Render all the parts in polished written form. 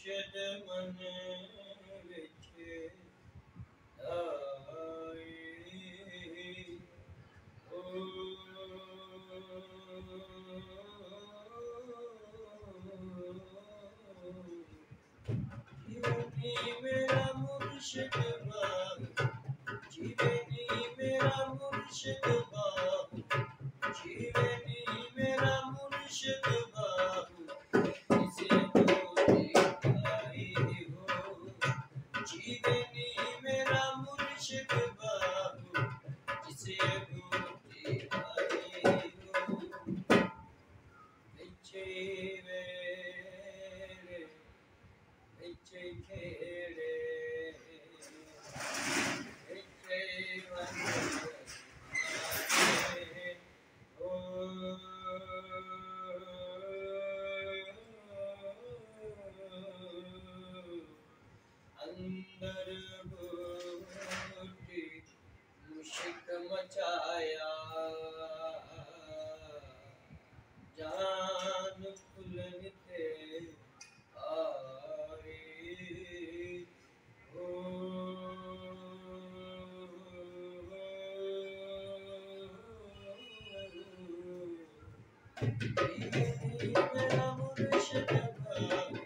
मुर्शिद मन विच आए ओ जीवनी मेरा मुर्शिद बाहु जीवनी मेरा मुर्शिद बाहु जीवनी मेरा मुर्शिद बाहु जिसे को दिखाई हो जीवनी मेरा मुर्शिद बाहु जिसे को दिखाई हो बिचे वेरे बिचे खेड़े बिचे वंदे ओ अंदर बूटी मुश्क मचाया जान खुलते आए ओ जीवनी मेरा मुर्शिद बाहु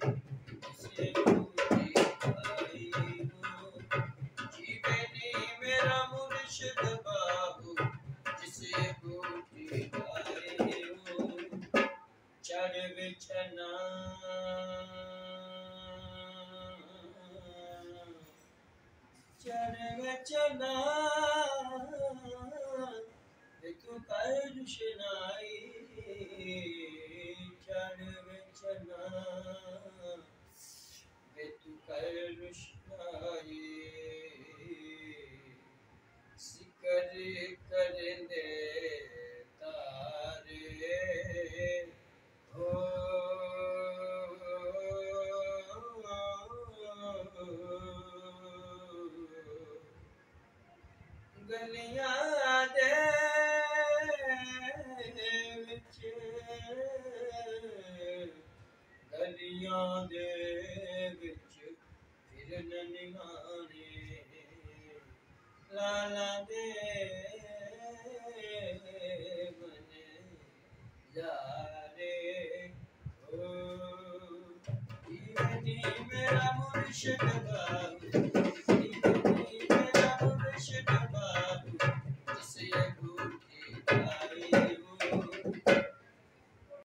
जिसे बूटी आई हो जीवनी मेरा मुर्शिद बाहु जिसे बूटी आई हो चढ़ बिछना चढ़ बिछना तू कर रुशनाई चढ़ बिछना तू कर रुशनाई सिकर कर दे तारे हो गलियां दे विच गलियां दे विच फिरन निहाने लाला दे मन यारे ओ जीवनी मेरा मुर्शिद बाहु